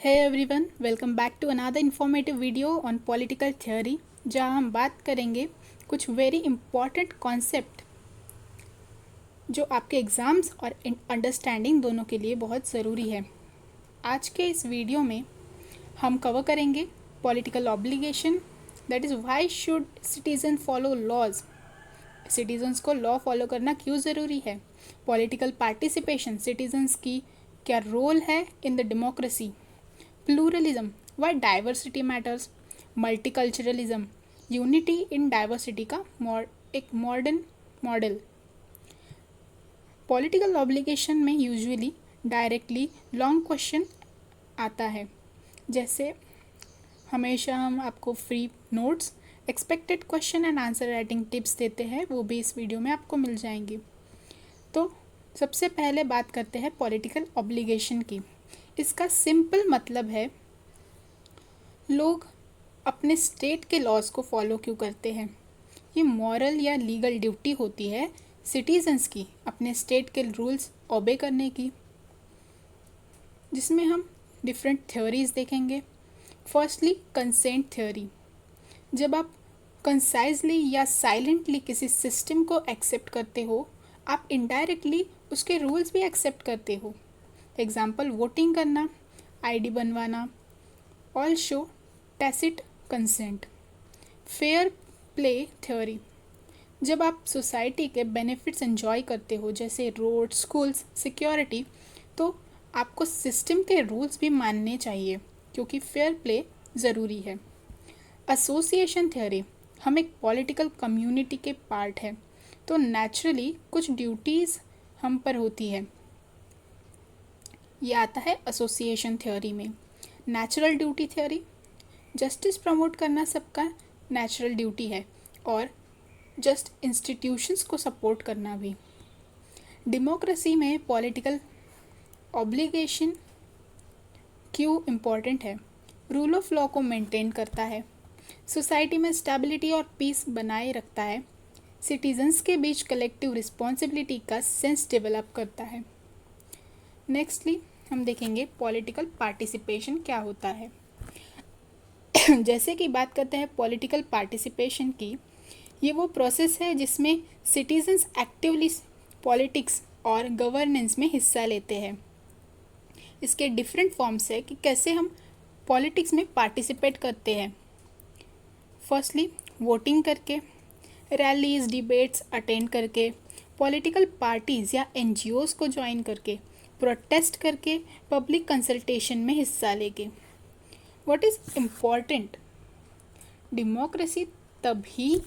Hey everyone, welcome back to another informative video on political theory जहाँ हम बात करेंगे कुछ वेरी इम्पॉर्टेंट कॉन्सेप्ट जो आपके एग्ज़ाम्स और अंडरस्टैंडिंग दोनों के लिए बहुत ज़रूरी है। आज के इस वीडियो में हम कवर करेंगे political obligation, that is why should citizen follow laws, citizens को लॉ फॉलो करना क्यों ज़रूरी है। पॉलिटिकल पार्टिसिपेशन, सिटीजन्स की क्या रोल है in the democracy. Pluralism, why diversity matters. Multiculturalism, unity in diversity का एक मॉडर्न मॉडल। पॉलिटिकल ऑब्लिगेशन में यूजुअली डायरेक्टली लॉन्ग क्वेश्चन आता है, जैसे हमेशा हम आपको free notes, expected question and answer writing tips देते हैं, वो भी इस वीडियो में आपको मिल जाएंगी। तो सबसे पहले बात करते हैं पॉलिटिकल ऑब्लिगेशन की। इसका सिंपल मतलब है लोग अपने स्टेट के लॉज को फॉलो क्यों करते हैं। ये मॉरल या लीगल ड्यूटी होती है सिटीजन्स की अपने स्टेट के रूल्स ओबे करने की, जिसमें हम डिफरेंट थ्योरीज देखेंगे। फर्स्टली कंसेंट थ्योरी, जब आप कंसाइजली या साइलेंटली किसी सिस्टम को एक्सेप्ट करते हो, आप इनडायरेक्टली उसके रूल्स भी एक्सेप्ट करते हो। एग्जाम्पल वोटिंग करना, आईडी बनवाना, all show tacit consent. Fair play theory, जब आप सोसाइटी के बेनिफिट्स एंजॉय करते हो, जैसे रोड, स्कूल्स, सिक्योरिटी, तो आपको सिस्टम के रूल्स भी मानने चाहिए क्योंकि फेयर प्ले ज़रूरी है। एसोसिएशन थ्योरी, हम एक पॉलिटिकल कम्युनिटी के पार्ट हैं, तो नेचुरली कुछ ड्यूटीज़ हम पर होती है। ये आता है एसोसिएशन थ्योरी में। Natural duty theory, justice promote करना सबका नेचुरल ड्यूटी है और जस्ट इंस्टीट्यूशंस को सपोर्ट करना भी। डेमोक्रेसी में पॉलिटिकल ऑब्लिगेशन क्यों इम्पॉर्टेंट है। रूल ऑफ लॉ को मेंटेन करता है, सोसाइटी में स्टेबिलिटी और पीस बनाए रखता है, सिटीजन्स के बीच कलेक्टिव रिस्पॉन्सिबिलिटी का सेंस डेवलप करता है। नेक्स्टली हम देखेंगे पॉलिटिकल पार्टिसिपेशन क्या होता है। जैसे कि बात करते हैं पॉलिटिकल पार्टिसिपेशन की, ये वो प्रोसेस है जिसमें सिटीजन्स एक्टिवली पॉलिटिक्स और गवर्नेंस में हिस्सा लेते हैं। इसके डिफरेंट फॉर्म्स है कि कैसे हम पॉलिटिक्स में पार्टिसिपेट करते हैं। फर्स्टली वोटिंग करके, रैलीज, डिबेट्स अटेंड करके, पॉलिटिकल पार्टीज़ या एनजीओज़ को ज्वाइन करके, प्रोटेस्ट करके, पब्लिक कंसल्टेशन में हिस्सा लेके। व्हाट इज़ इम्पॉर्टेंट, डेमोक्रेसी तभी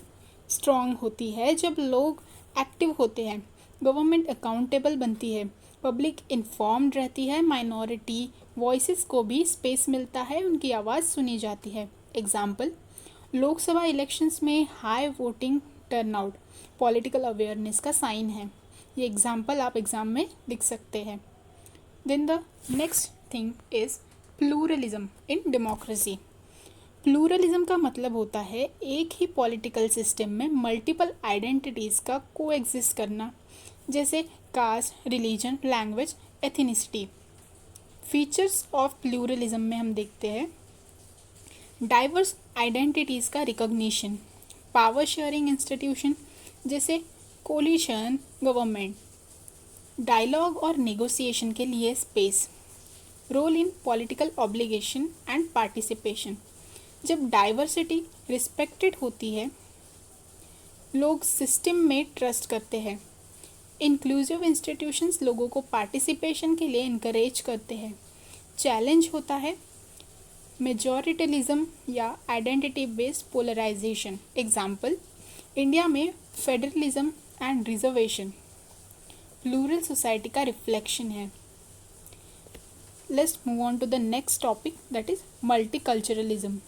स्ट्रॉन्ग होती है जब लोग एक्टिव होते हैं, गवर्नमेंट अकाउंटेबल बनती है, पब्लिक इन्फॉर्म्ड रहती है, माइनॉरिटी वॉइसेस को भी स्पेस मिलता है, उनकी आवाज़ सुनी जाती है। एग्जाम्पल, लोकसभा इलेक्शंस में high voting turnout political awareness का साइन है। ये एग्जाम्पल आप एग्ज़ाम में लिख सकते हैं। Then the next thing is pluralism in democracy. Pluralism का मतलब होता है एक ही पॉलिटिकल सिस्टम में मल्टीपल आइडेंटिटीज़ का कोएग्जिस्ट करना, जैसे caste, religion, language, ethnicity. Features of pluralism में हम देखते हैं डाइवर्स आइडेंटिटीज़ का रिकॉग्निशन, पावर शेयरिंग इंस्टीट्यूशन जैसे कोलिशन गवर्नमेंट, डायलॉग और नेगोशिएशन के लिए space, role in political obligation and participation. जब डाइवर्सिटी रिस्पेक्टेड होती है, लोग सिस्टम में ट्रस्ट करते हैं। इंक्लूसिव इंस्टीट्यूशंस लोगों को पार्टिसिपेशन के लिए इनकरेज करते हैं। चैलेंज होता है मेजॉरिटलिज्म या identity based polarisation. Example, India में federalism and reservation plural society का रिफ्लेक्शन है। Let's move on to the next topic, that is multiculturalism.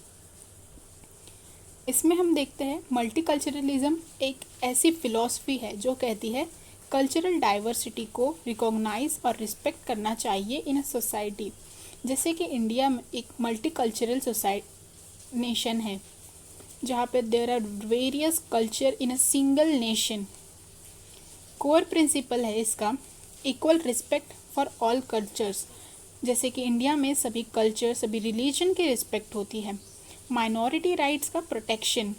इसमें हम देखते हैं मल्टीकल्चरलिज्म एक ऐसी फिलॉसफी है जो कहती है कल्चरल डाइवर्सिटी को रिकॉग्नाइज और रिस्पेक्ट करना चाहिए इन अ सोसाइटी। जैसे कि इंडिया में एक मल्टीकल्चरल नेशन है जहाँ पे there are various culture in a single nation. Core principle है इसका equal respect for all cultures, जैसे कि इंडिया में सभी कल्चर, सभी रिलीजन की रिस्पेक्ट होती है, माइनॉरिटी राइट्स का protection,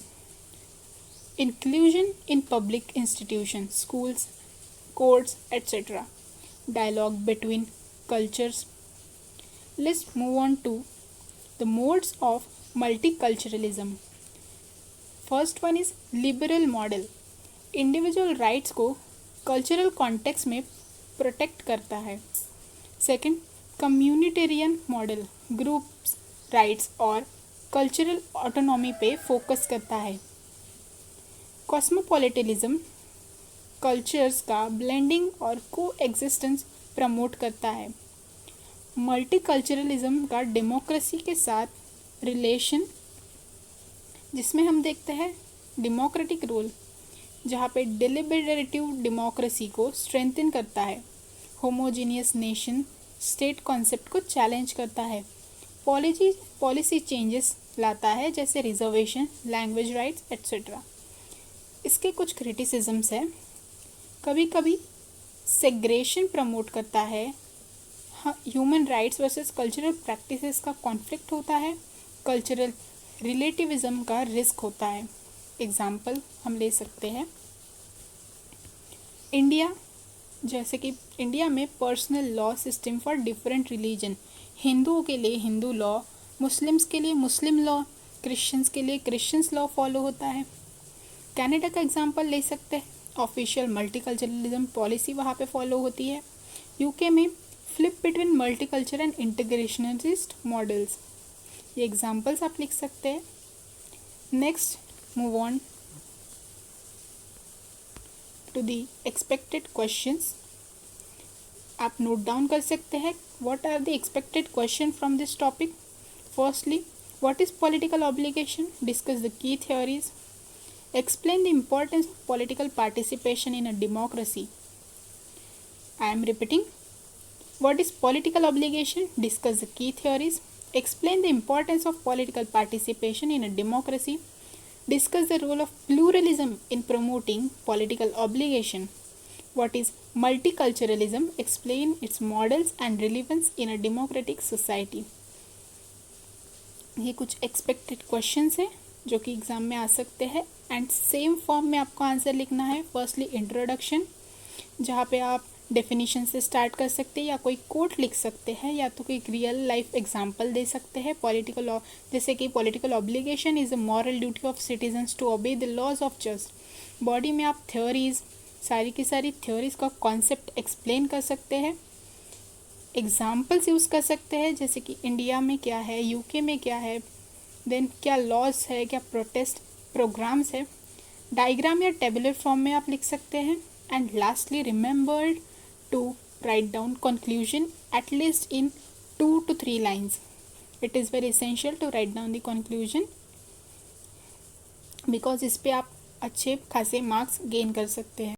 inclusion in public institution, schools, courts etcetera, dialogue between cultures. Let's move on to the modes of multiculturalism. First one is liberal model. Individual rights को cultural context में protect करता है. Second, communitarian model groups rights और cultural autonomy पे focus करता है. कॉस्मोपॉलिटिज्म cultures का blending और को एग्जिस्टेंस प्रमोट करता है. मल्टीकल्चरलिज्म का डेमोक्रेसी के साथ रिलेशन, जिसमें हम देखते हैं डेमोक्रेटिक रोल, जहाँ पे डिलिबरेटिव डेमोक्रेसी को स्ट्रेंथन करता है, होमोजीनियस नेशन स्टेट कॉन्सेप्ट को चैलेंज करता है, पॉलिसी चेंजेस लाता है जैसे रिजर्वेशन, लैंग्वेज राइट्स एट्सेट्रा. इसके कुछ क्रिटिसिज्म्स है. कभी कभी सेग्रेशन प्रमोट करता है, human rights versus cultural practices का कॉन्फ्लिक्ट होता है, कल्चरल रिलेटिविज्म का रिस्क होता है. एग्जाम्पल हम ले सकते हैं इंडिया, जैसे कि इंडिया में personal law system for different religion, हिंदुओं के लिए हिंदू लॉ, मुस्लिम्स के लिए मुस्लिम लॉ, क्रिश्चियंस के लिए क्रिश्चियंस लॉ फॉलो होता है. कनाडा का एग्जाम्पल ले सकते हैं, ऑफिशियल मल्टीकल्चरलिज्म पॉलिसी वहाँ पे फॉलो होती है. यूके में flip between multicultural and integrationist models. ये एग्जाम्पल्स आप लिख सकते हैं. Next move on to the expected questions. आप नोट डाउन कर सकते हैं what are the expected question from this topic. Firstly, what is political obligation, discuss the key theories, explain the importance of political participation in a democracy. I am repeating, what is political obligation, discuss the key theories, explain the importance of political participation in a democracy, discuss the role of pluralism in promoting political obligation. What is multiculturalism, explain its models and relevance in a democratic society. ये कुछ expected questions हैं जो कि exam में आ सकते हैं and same form में आपको आंसर लिखना है. फर्स्टली इंट्रोडक्शन, जहाँ पे आप डेफिनेशन से स्टार्ट कर सकते हैं या कोई कोट लिख सकते हैं या तो कोई रियल लाइफ एग्जांपल दे सकते हैं. पॉलिटिकल लॉ, जैसे कि political obligation is a moral duty of citizens to obey the laws of just. Body में आप थ्योरीज, सारी की सारी थ्योरीज का कॉन्सेप्ट एक्सप्लेन कर सकते हैं. एग्जाम्पल्स यूज़ कर सकते हैं, जैसे कि इंडिया में क्या है, यूके में क्या है, देन क्या लॉज है, क्या प्रोटेस्ट प्रोग्राम्स है. डायग्राम या टेबुलर फॉर्म में आप लिख सकते हैं. And lastly, remember to write down conclusion at least in 2 to 3 lines. It is very essential to write down the conclusion, because इस पे आप अच्छे खासे मार्क्स गेन कर सकते हैं.